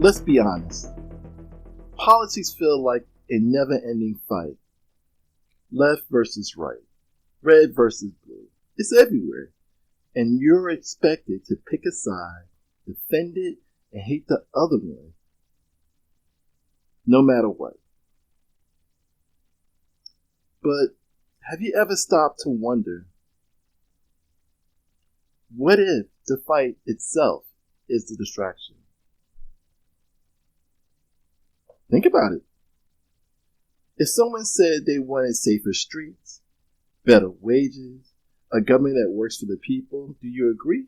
Let's be honest. Politics feel like a never-ending fight. Left versus right. Red versus blue. It's everywhere. And you're expected to pick a side, defend it, and hate the other one. No matter what. But have you ever stopped to wonder, what if the fight itself is the distraction? Think about it. If someone said they wanted safer streets, better wages, a government that works for the people, do you agree?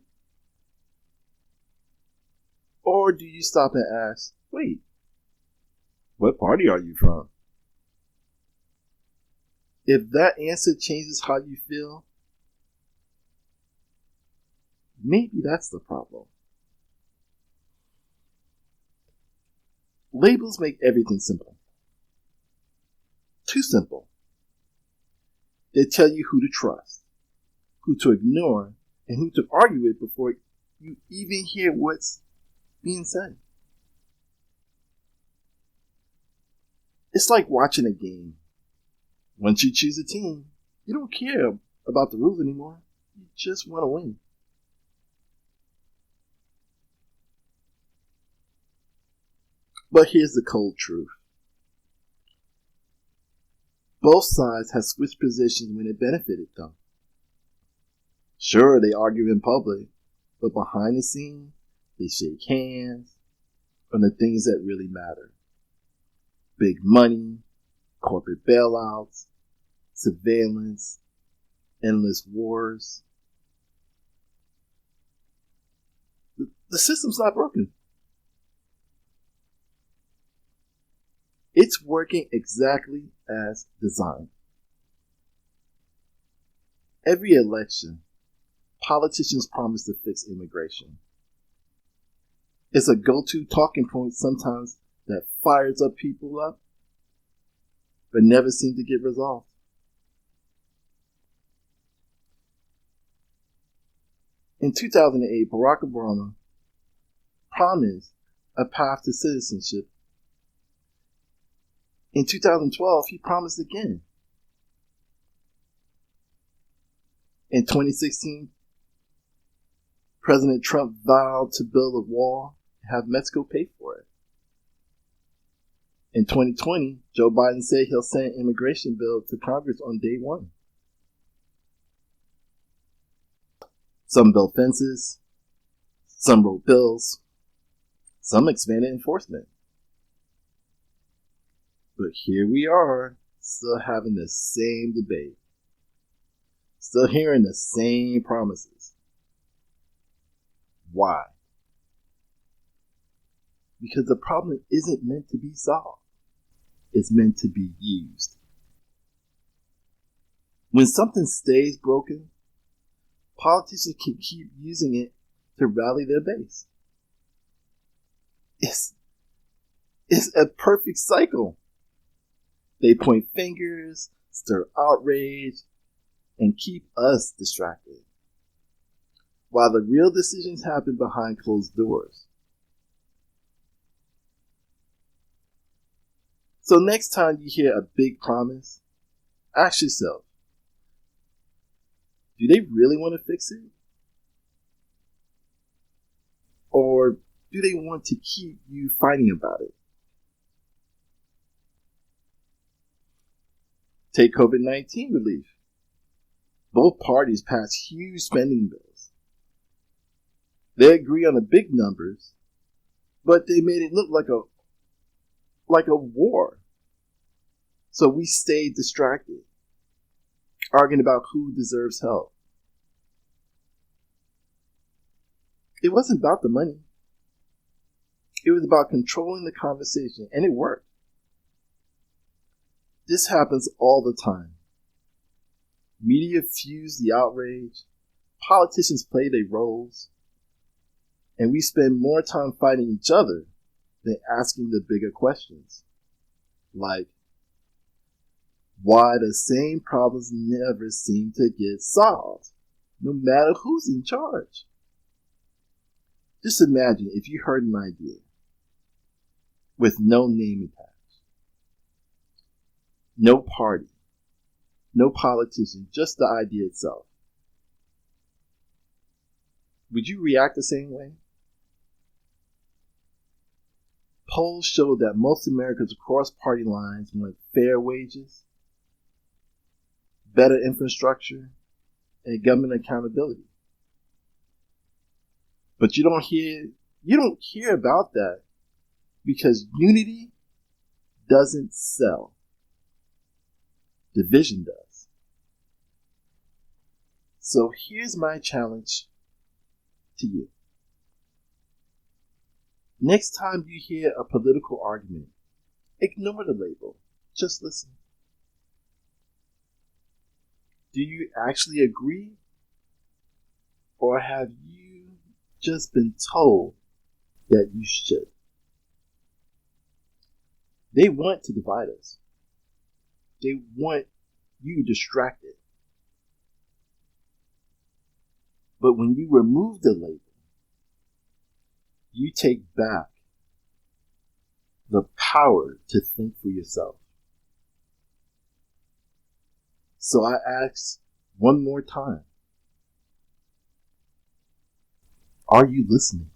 Or do you stop and ask, wait, what party are you from? If that answer changes how you feel, maybe that's the problem. Labels make everything simple. Too simple. They tell you who to trust, who to ignore, and who to argue with before you even hear what's being said. It's like watching a game. Once you choose a team, you don't care about the rules anymore. You just want to win. But here's the cold truth. Both sides have switched positions when it benefited them. Sure, they argue in public, but behind the scenes, they shake hands on the things that really matter. Big money, corporate bailouts, surveillance, endless wars. The system's not broken. It's working exactly as designed. Every election, politicians promise to fix immigration. It's a go-to talking point sometimes that fires up people up, but never seems to get resolved. In 2008, Barack Obama promised a path to citizenship. In 2012, he promised again. In 2016, President Trump vowed to build a wall and have Mexico pay for it. In 2020, Joe Biden said he'll send an immigration bill to Congress on day one. Some built fences, some wrote bills, some expanded enforcement. But here we are, still having the same debate. Still hearing the same promises. Why? Because the problem isn't meant to be solved. It's meant to be used. When something stays broken, politicians can keep using it to rally their base. It's a perfect cycle. They point fingers, stir outrage, and keep us distracted, while the real decisions happen behind closed doors. So next time you hear a big promise, ask yourself, do they really want to fix it? Or do they want to keep you fighting about it? Take COVID-19 relief. Both parties passed huge spending bills. They agree on the big numbers, but they made it look like a war. So we stayed distracted, arguing about who deserves help. It wasn't about the money. It was about controlling the conversation, and it worked. This happens all the time. Media fuse the outrage, politicians play their roles, and we spend more time fighting each other than asking the bigger questions. Like, why the same problems never seem to get solved, no matter who's in charge? Just imagine if you heard an idea. with no name attached. No party, no politician, just the idea itself. Would you react the same way? Polls show that most Americans across party lines want fair wages, better infrastructure, and government accountability. But you don't hear about that because unity doesn't sell. Division does. So here's my challenge to you. Next time you hear a political argument, ignore the label. Just listen. Do you actually agree? Or have you just been told that you should? They want to divide us. They want you distracted. But when you remove the label, you take back the power to think for yourself. So I ask one more time, are you listening?